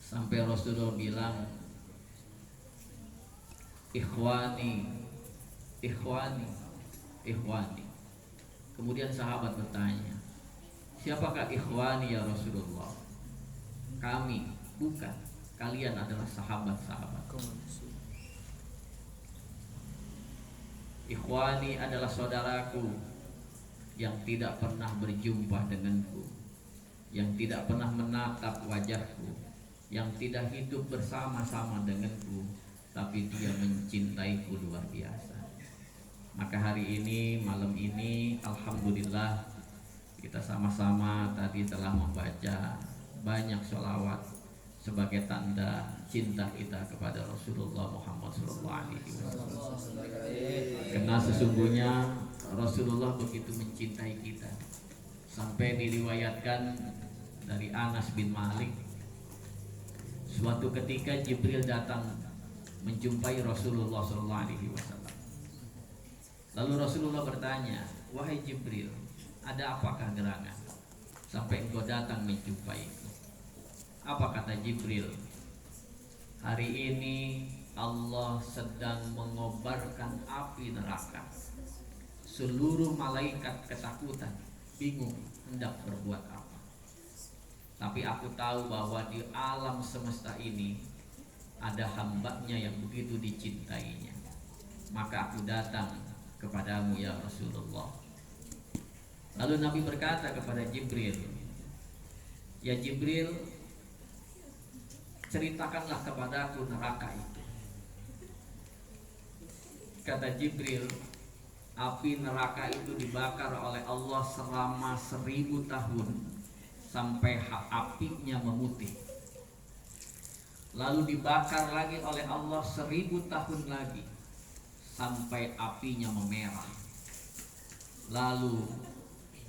Sampai Rasulullah bilang, ikhwani, ikhwani, ikhwani. Kemudian sahabat bertanya, siapakah ikhwani ya Rasulullah? Kami. Bukan, kalian adalah sahabat-sahabat. Ikhwani adalah saudaraku yang tidak pernah berjumpa denganku, yang tidak pernah menatap wajahku, yang tidak hidup bersama-sama denganku, tapi dia mencintaiku luar biasa. Maka hari ini, malam ini, alhamdulillah kita sama-sama tadi telah membaca banyak sholawat sebagai tanda cinta kita kepada Rasulullah Muhammad SAW. Karena sesungguhnya Rasulullah begitu mencintai kita, sampai diriwayatkan dari Anas bin Malik, suatu ketika Jibril datang menjumpai Rasulullah SAW. Lalu Rasulullah bertanya, wahai Jibril, ada apakah gerangan sampai engkau datang menjumpaiku? Apa kata Jibril? Hari ini Allah sedang mengobarkan api neraka. Seluruh malaikat ketakutan, bingung hendak berbuat apa. Tapi aku tahu bahwa di alam semesta ini ada hambanya yang begitu dicintainya. Maka aku datang kepadamu ya Rasulullah. Lalu Nabi berkata kepada Jibril, ya Jibril, ceritakanlah kepadaku neraka itu. Kata Jibril, api neraka itu dibakar oleh Allah selama 1000 tahun sampai apinya memutih. Lalu dibakar lagi oleh Allah 1000 tahun lagi sampai apinya memerah. Lalu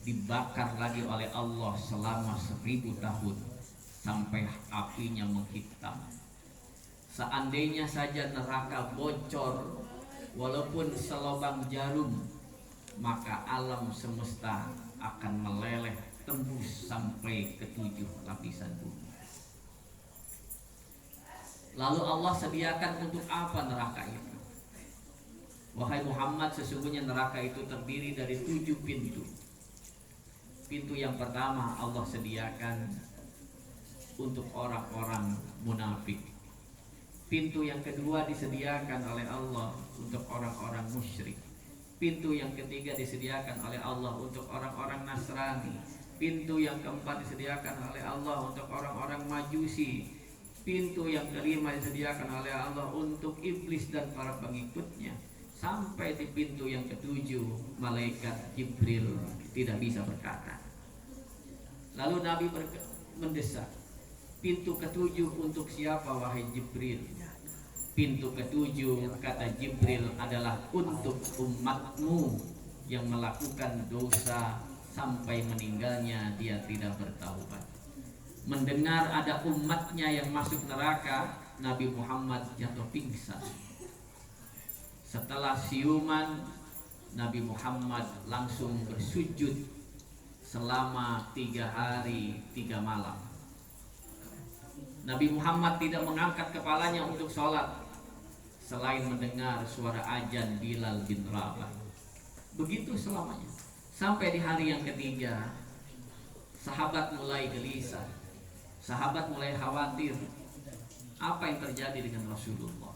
dibakar lagi oleh Allah selama 1000 tahun sampai apinya menghitam. Seandainya saja neraka bocor walaupun selubang jarum, maka alam semesta akan meleleh tembus sampai ke 7 lapisan bumi. Lalu Allah sediakan untuk apa neraka itu? Wahai Muhammad, sesungguhnya neraka itu terdiri dari 7 pintu. Pintu yang pertama Allah sediakan untuk orang-orang munafik. Pintu yang kedua disediakan oleh Allah untuk orang-orang musyrik. Pintu yang ketiga disediakan oleh Allah untuk orang-orang Nasrani. Pintu yang keempat disediakan oleh Allah untuk orang-orang Majusi. Pintu yang kelima disediakan oleh Allah untuk iblis dan para pengikutnya. Sampai di pintu yang ketujuh, malaikat Jibril tidak bisa berkata. Lalu Nabi mendesak, pintu ketujuh untuk siapa wahai Jibril? Pintu ketujuh, kata Jibril, adalah untuk umatmu yang melakukan dosa sampai meninggalnya dia tidak bertaubat. Mendengar ada umatnya yang masuk neraka, Nabi Muhammad jatuh pingsan. Setelah siuman, Nabi Muhammad langsung bersujud selama 3 hari 3 malam. Nabi Muhammad tidak mengangkat kepalanya untuk sholat selain mendengar suara azan Bilal bin Rabah. Begitu selamanya. Sampai di hari yang ketiga, sahabat mulai gelisah, sahabat mulai khawatir apa yang terjadi dengan Rasulullah.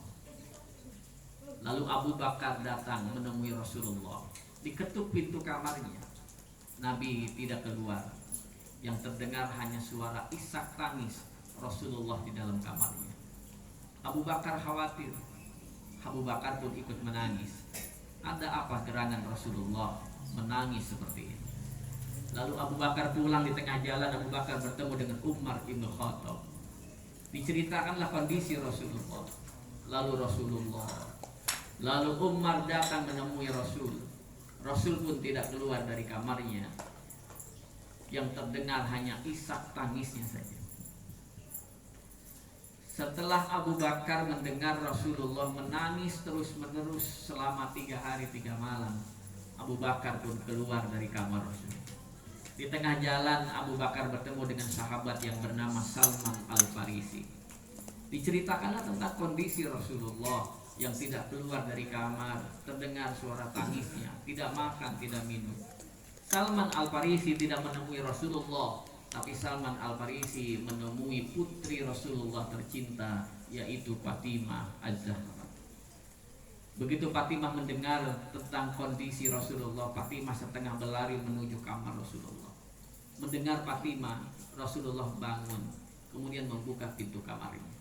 Lalu Abu Bakar datang menemui Rasulullah, diketuk pintu kamarnya. Nabi tidak keluar. Yang terdengar hanya suara isak tangis Rasulullah di dalam kamarnya. Abu Bakar khawatir. Abu Bakar pun ikut menangis. Ada apa gerangan Rasulullah menangis seperti ini? Lalu Abu Bakar pulang, di tengah jalan Abu Bakar bertemu dengan Umar bin Khattab. Diceritakanlah kondisi Rasulullah. Lalu Umar datang menemui Rasul. Rasul pun tidak keluar dari kamarnya. Yang terdengar hanya isak tangisnya saja. Setelah Abu Bakar mendengar Rasulullah menangis terus-menerus selama 3 hari 3 malam, Abu Bakar pun keluar dari kamar Rasul. Di tengah jalan Abu Bakar bertemu dengan sahabat yang bernama Salman Al-Farisi. Diceritakanlah tentang kondisi Rasulullah yang tidak keluar dari kamar, terdengar suara tangisnya, tidak makan, tidak minum. Salman Al-Farisi tidak menemui Rasulullah, tapi Salman Al-Farisi menemui putri Rasulullah tercinta, yaitu Fatimah Az-Zahra. Begitu Fatimah mendengar tentang kondisi Rasulullah, Fatimah setengah berlari menuju kamar Rasulullah. Mendengar Fatimah, Rasulullah bangun, kemudian membuka pintu kamarnya.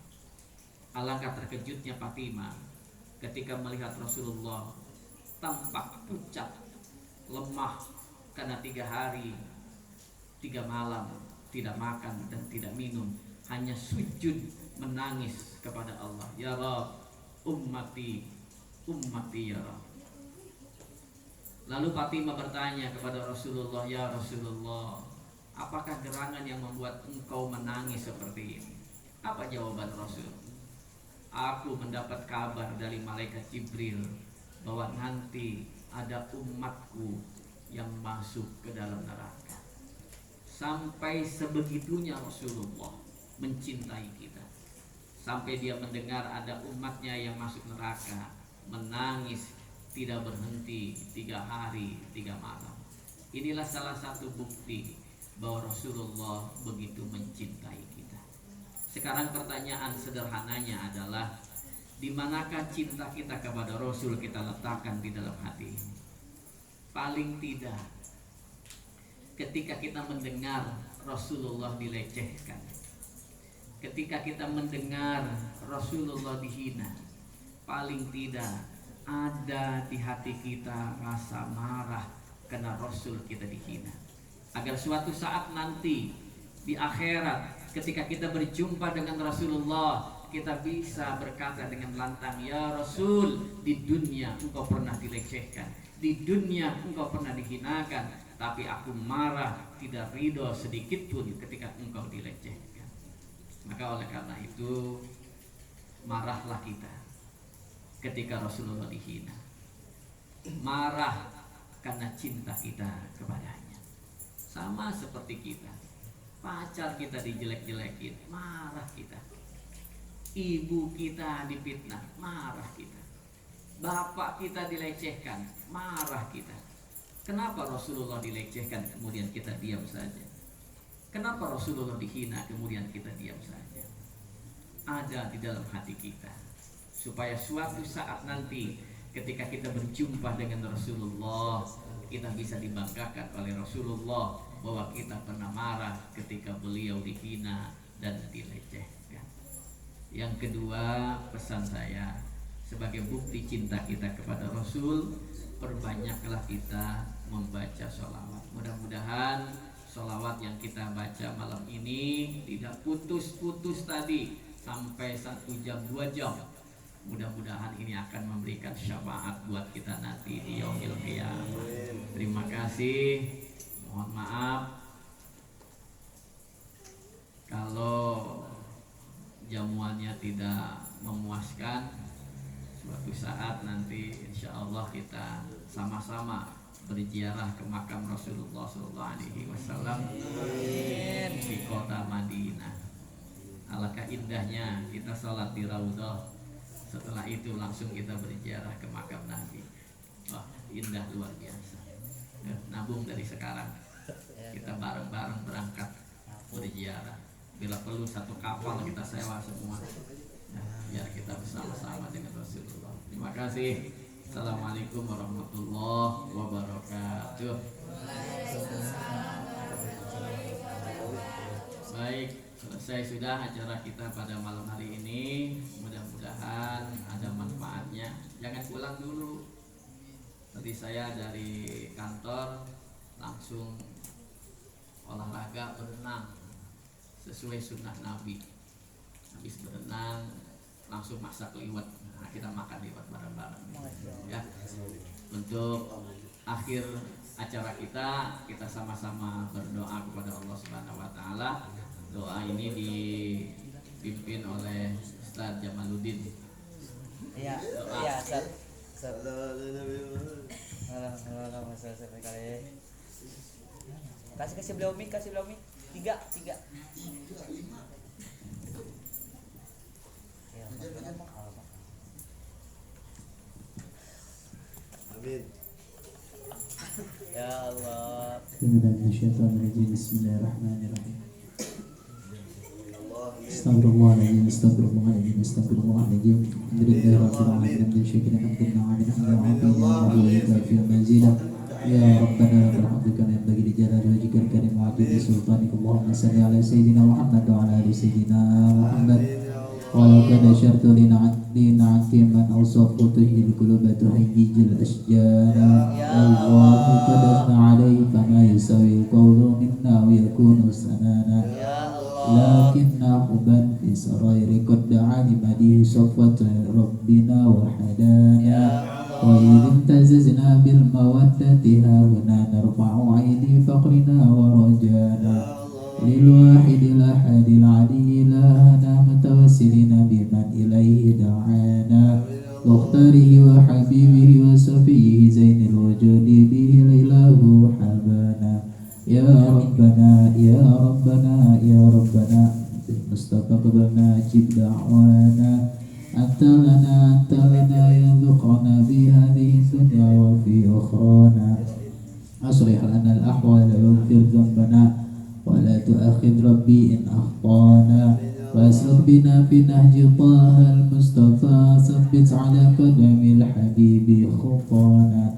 Alangkah terkejutnya Fatimah ketika melihat Rasulullah tampak pucat, lemah, karena 3 hari 3 malam tidak makan dan tidak minum, hanya sujud menangis kepada Allah. Ya Rabb, ummati, ummati ya Rabb. Lalu Fatimah bertanya kepada Rasulullah, ya Rasulullah, apakah gerangan yang membuat engkau menangis seperti ini? Apa jawaban Rasul? Aku mendapat kabar dari malaikat Jibril bahwa nanti ada umatku yang masuk ke dalam neraka. Sampai sebegitunya Rasulullah mencintai kita, sampai dia mendengar ada umatnya yang masuk neraka, menangis tidak berhenti 3 hari 3 malam. Inilah salah satu bukti bahwa Rasulullah begitu mencintai kita. Sekarang pertanyaan sederhananya adalah, di manakah cinta kita kepada Rasul kita letakkan di dalam hati ini? Paling tidak ketika kita mendengar Rasulullah dilecehkan, ketika kita mendengar Rasulullah dihina, paling tidak ada di hati kita rasa marah karena Rasul kita dihina, agar suatu saat nanti di akhirat ketika kita berjumpa dengan Rasulullah, kita bisa berkata dengan lantang, ya Rasul, di dunia engkau pernah dilecehkan, di dunia engkau pernah dihinakan, tapi aku marah, tidak ridho sedikit pun ketika engkau dilecehkan. Maka oleh karena itu, marahlah kita ketika Rasulullah dihina. Marah karena cinta kita kepadanya. Sama seperti kita, pacar kita dijelek-jelekin, marah kita. Ibu kita difitnah, marah kita. Bapak kita dilecehkan, marah kita. Kenapa Rasulullah dilecehkan kemudian kita diam saja? Kenapa Rasulullah dihina kemudian kita diam saja? Ada di dalam hati kita, supaya suatu saat nanti ketika kita berjumpa dengan Rasulullah, kita bisa dibanggakan oleh Rasulullah bahwa kita pernah marah ketika beliau dihina dan dilecehkan. Yang kedua, pesan saya sebagai bukti cinta kita kepada Rasul, perbanyaklah kita membaca sholawat. Mudah-mudahan sholawat yang kita baca malam ini tidak putus-putus tadi sampai 1 jam 2 jam. Mudah-mudahan ini akan memberikan syafaat buat kita nanti di yaumil qiyamah. Terima kasih. Mohon maaf kalau jamuannya tidak memuaskan. Suatu saat nanti insya Allah kita sama-sama berziarah ke makam Rasulullah SAW di kota Madinah. Alangkah indahnya kita sholat di Raudhah, setelah itu langsung kita berziarah ke makam Nabi. Wah, indah luar biasa. Nabung dari sekarang, kita bareng-bareng berangkat berziarah. Bila perlu 1 kapal kita sewa semua, biar kita bersama-sama dengan Rasulullah. Terima kasih. Assalamualaikum warahmatullahi wabarakatuh. Baik, selesai sudah acara kita pada malam hari ini. Mudah-mudahan ada manfaatnya. Jangan pulang dulu. Tadi saya dari kantor langsung olahraga berenang sesuai sunnah Nabi. Habis berenang langsung masak liwet. Nah, kita makan liwet bareng-bareng. Ya. Untuk akhir acara kita sama-sama berdoa kepada Allah Subhanahu wa taala. Doa ini dipimpin oleh Ustaz Jamaluddin. Iya, iya, Ustaz. Kasih beliau mic. 3. Amin. Ya Allah. Bismillahirrahmanirrahim. Astagfirullahaladzim, astagfirullahaladzim, astagfirullahaladzim. Alhamdulillahi rabbil alamin, hamdan syakiran hamdan na'aminan hamdan afiyan wa yukafi mazidah. Ya Rabbana lakal hamdu kama yanbaghi li jalali wajhikal karim wa 'azimi sultanika. Allahumma salli ala sayyidina Muhammad wa ala ali sayyidina Muhammad. Wa kana syartu lina'ati man awsafu tuhil quluba tuhayyijil asjana. Allahu qadarna alayhi fama yusawi qawlu minna wa yakunu sanana. Lakinna huban fi sarairi qad alima di safat rabbina wa hadana. Wa idh tazazna bil mawaddati hauna narfa'u aidi faqrina wa rajana. Lil wahidil ahadil ali ilahana mutawassilina biman ilaihi da'ana. Mukhtarihi wa habibihi wa safihi zainil wujudi bihi ilahu habana. Ya Rabbana, Ya Rabbana, Ya Rabbana, Mustafa qabalna ajib da'wana. Anta lana ya dhuqrana bi hadhihi dunya wa fi ukhrana. Aslih lana al-ahwal wa yaghfir dhanbana wa la tu'akhid rabbi in akhtana. Wasluk bina fi nahji taha al-mustafa, thabbit ala qadami al-habibi khutana.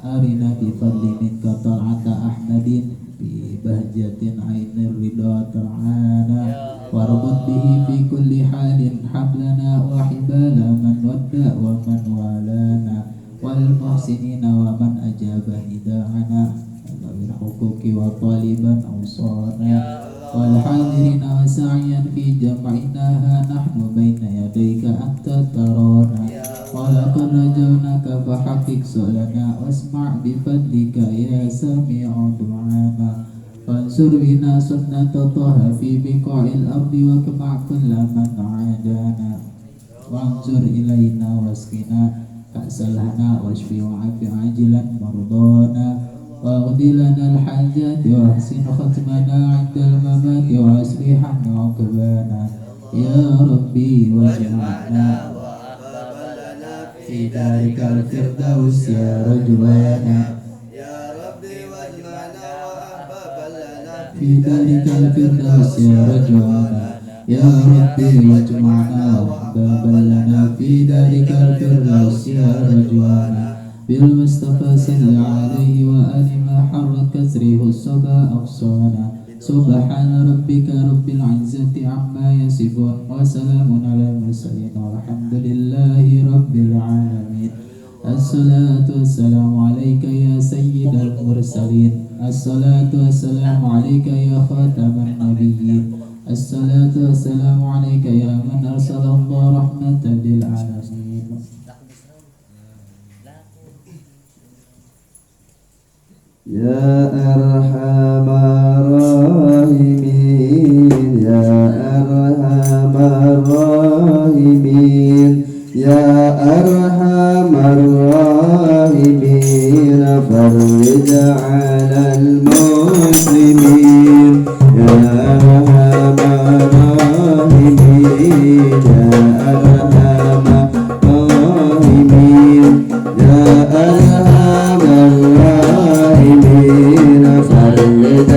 Arina bi fadli minka tal'ata ahmadin bi bahjatin ainir ridha tar'ana. Warbut bihi fi kulli halin hablana wa hibala man wadda wa man walana. Wal muhsinina wa man ajaba nida'ana. Wal huquqi wa taliban awsana. Wal hadirina wa sa'yan fi jam'ina nahnu baina yadayka anta tarana. Walaqad rajawnaka fahaqiq su'lana wasma' bifadlika ya sami'u du'ana. Fansur bina sunnata taha fi biqa'il ardi wa kama' kulla man adana. Wanzur ilayna wasqina ka'salana washfi wa'afi ajilan mardana. Waghdi lana al-hajat wa ahsin khatmana 'inda al-mamat wa aslihan 'uqbana. Ya Rabbi waj'alna fi darikal firdaus ya rajwana. في ذلك الفردوس يا رجوانا. يا ربي واجمعنا وحبابا لنا في ذلك الفردوس يا رجوانا. بالمصطفى صل عليه وآل ما حرك كسره الصبا أغصانا. سبحان ربك رب العزة عما يصفون وسلام على المرسلين والحمد لله رب العالمين. الصلاة والسلام عليك يا سيد المرسلين. الصلاة والسلام عليك يا خاتم النبيين. الصلاة والسلام عليك يا من أرسل الله رحمة للعالمين. يا أرحم الراحمين، يا أرحم الراحمين، يا أرحم الراحمين، فرج على المسلمين. يا أرحم الراحمين، يا أرحم الراحمين، يا أرحم الراحمين، فرج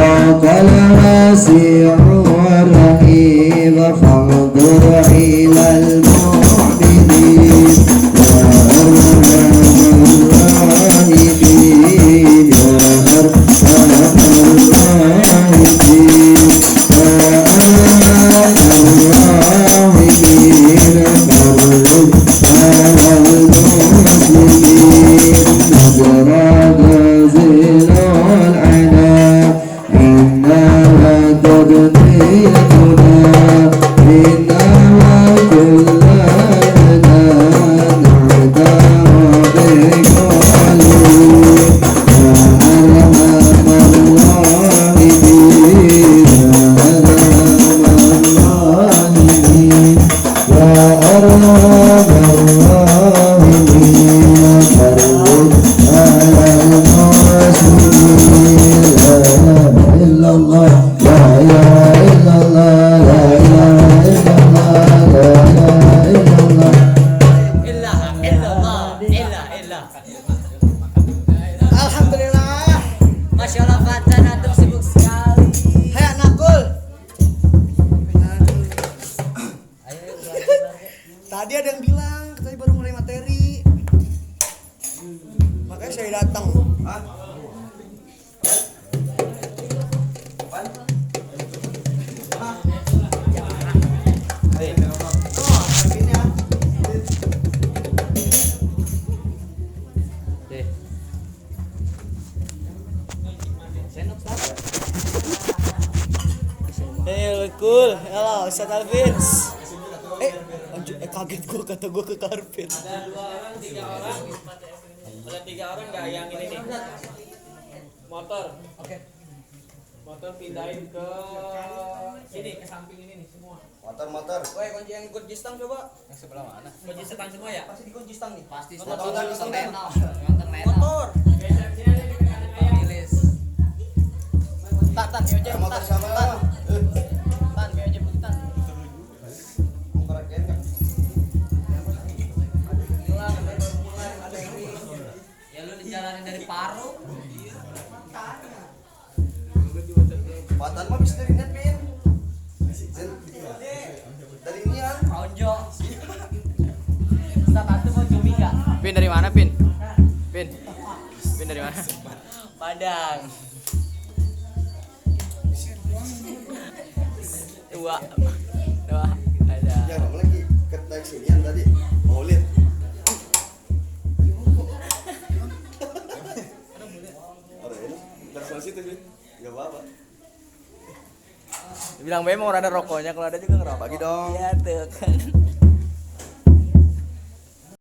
صراط الواسع والرحيم فانظر إلى المعبدين يا أرحم الراحمين يا أرحم الراحمين يا أرحم الراحمين فرج على المسلمين نجرى زين العناء إنها تبنيتنا إنها كلنا نعترى بقلبي يا أرحم الراحمين يا أرحم الراحمين يا أرحم الراحمين فرج على المسلمين لا إله إلا الله لا إله إلا الله لا إله إلا الله لا إله إلا الله Ilah. Alhamdulillah. Masya Allah Fatan, antum sibuk sekali. Hai anakul. Tadi ada yang bilang, tadi baru mulai materi. Makanya saya datang. Cool. Halo, Ustaz Alvins. Kaget gua, kata gua ke karpet. Ada 2 orang, 3 orang. Ada 3 orang nggak yang ini nih? Motor. Oke. Motor pindahin ke sini, ke samping ini nih semua. Motor. Woi, kunci yang kunci stang coba. Yang sebelah mana? Kunci setang semua ya? Pasti dikunci stang nih. Pasti. Motor. Geser sini aja di kanan ayam. Tan, biar aja. Motor sama. Tan, biar aja tan. Ya lu dijalanin dari Paru. Patan mah bisa dari net, Pin. Dari ini ya. Onjo. Ustaz Atu mau cumi enggak? Pin dari mana, Pin? Pin dari mana? Padang. Dua ada. Jangan lagi ketek sinian tadi. Maulid. Ada ini. Dari sana situ, Pin. Enggak apa-apa. Bilang be mau ada rokoknya, kalau ada juga ngerokok. Bagi dong. Iya tuh kan.